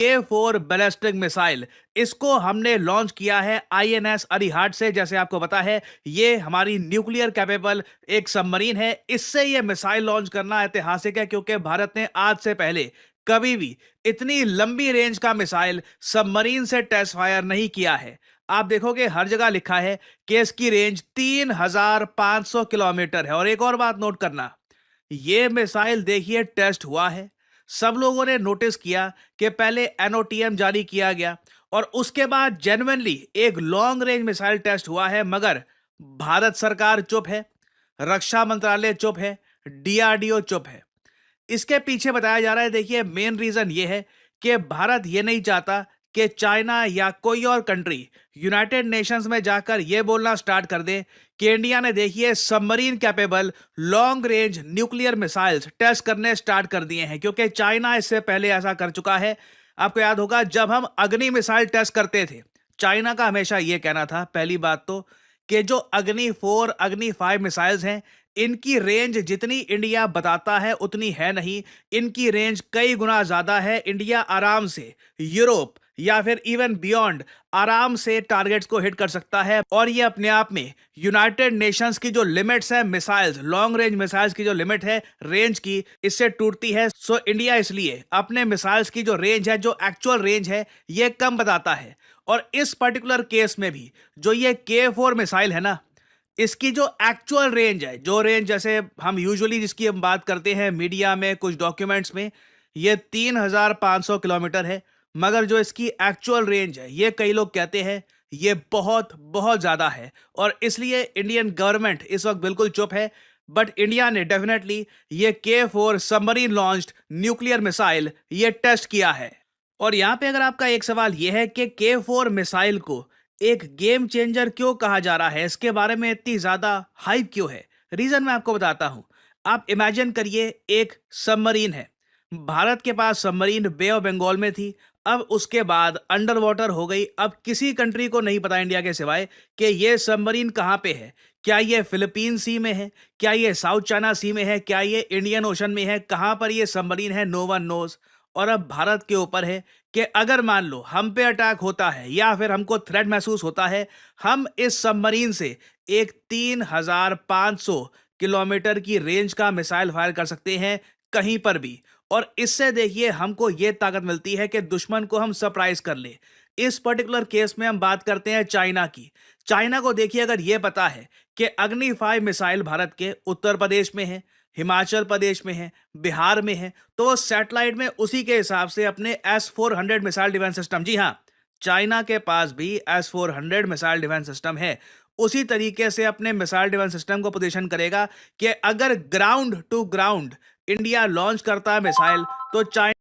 K4 ballistic missile, इसको हमने launch किया है आईएनएस अरिहंत से। जैसे आपको पता है, ये हमारी न्यूक्लियर कैपेबल एक सबमरीन है। इससे ये मिसाइल लॉन्च करना ऐतिहासिक है, क्योंकि भारत ने आज से पहले कभी भी इतनी लंबी रेंज का मिसाइल सबमरीन से टेस्ट फायर नहीं किया है। आप देखोगे हर जगह लिखा है कि इसकी रेंज 3500 किलोमीटर है। और एक और बात नोट करना, ये मिसाइल देखिए टेस्ट हुआ है। सब लोगों ने नोटिस किया कि पहले एनओटीएम जारी किया गया और उसके बाद जेन्युइनली एक लॉन्ग रेंज मिसाइल टेस्ट हुआ है, मगर भारत सरकार चुप है, रक्षा मंत्रालय चुप है, डीआरडीओ चुप है। इसके पीछे बताया जा रहा है, देखिए मेन रीजन ये है कि भारत ये नहीं चाहता कि चाइना या कोई और कंट्री यूनाइटेड नेशंस में जाकर यह बोलना स्टार्ट कर दे कि इंडिया ने देखिए submarine capable long range nuclear missiles test करने स्टार्ट कर दिए हैं, क्योंकि चाइना इससे पहले ऐसा कर चुका है। आपको याद होगा, जब हम अग्नि मिसाइल टेस्ट करते थे, चाइना का हमेशा यह कहना था, पहली बात तो, कि जो अग्नि 4 अग्नि 5 मिसाइल्स हैं, इनकी रेंज जितनी इंडिया बताता है उतनी है नहीं। इनकी रेंज कई गुना ज्यादा है। इंडिया आराम से यूरोप या फिर इवन बियॉन्ड आराम से टारगेट्स को हिट कर सकता है। और ये अपने आप में यूनाइटेड नेशंस की जो लिमिट्स है मिसाइल्स, लॉन्ग रेंज मिसाइल्स की जो लिमिट है रेंज की, इससे टूटती है। सो इंडिया इसलिए अपने मिसाइल्स की जो रेंज है, जो एक्चुअल रेंज है, ये कम बताता है। और इस पर्टिकुलर केस में भी जो ये K4 मिसाइल है ना, इसकी जो एक्चुअल रेंज है, जो रेंज जैसे हम यूजुअली जिसकी हम बात करते हैं मीडिया में, कुछ डॉक्यूमेंट्स में, ये 3500 किलोमीटर है। मगर जो इसकी एक्चुअल रेंज है, ये कई लोग कहते हैं ये बहुत बहुत ज्यादा है। और इसलिए इंडियन गवर्नमेंट इस वक्त बिल्कुल चुप है। बट इंडिया ने डेफिनेटली ये K4 submarine launched nuclear missile ये टेस्ट किया है। और यहां पे अगर आपका एक सवाल यह है कि K4 मिसाइल को एक गेम चेंजर क्यों कहा जा रहा है, इसके बारे में इतनी ज्यादा हाइप क्यों है, रीजन मैं आपको बताता हूं। आप इमेजिन करिए, एक सबमरीन है, भारत के पास सबमरीन बे ऑफ बंगाल में थी, अब उसके बाद अंडर वाटर हो गई। अब किसी कंट्री को नहीं पता इंडिया के सिवाय कि ये सबमरीन कहां पे है। क्या ये फिलीपीन सी में है, क्या ये साउथ चाइना सी में है, क्या ये इंडियन ओशन में है, कहां पर ये सबमरीन है, नो वन नोज। और अब भारत के ऊपर है कि अगर मान लो हम पे अटैक होता है या फिर हमको थ्रेट महसूस होता है, हम इस सबमरीन से एक 3500 किलोमीटर की रेंज का मिसाइल फायर कर सकते हैं कहीं पर भी। और इससे देखिए हमको ये ताकत मिलती है कि दुश्मन को हम सरप्राइज कर ले। इस पर्टिकुलर केस में हम बात करते हैं चाइना की। चाइना को देखिए, अगर ये पता है कि अग्नि 5 मिसाइल भारत के उत्तर प्रदेश में है, हिमाचल प्रदेश में है, बिहार में है, तो वो सैटेलाइट में उसी के हिसाब से अपने S-400 मिसाइल डिफेंस सिस्टम, जी हाँ, चाइना के पास भी S-400 मिसाइल डिफेंस सिस्टम है, उसी तरीके से अपने मिसाइल डिफेंस सिस्टम को पोजीशन करेगा कि अगर ground to ground India launch करता है मिसाइल, तो चाइना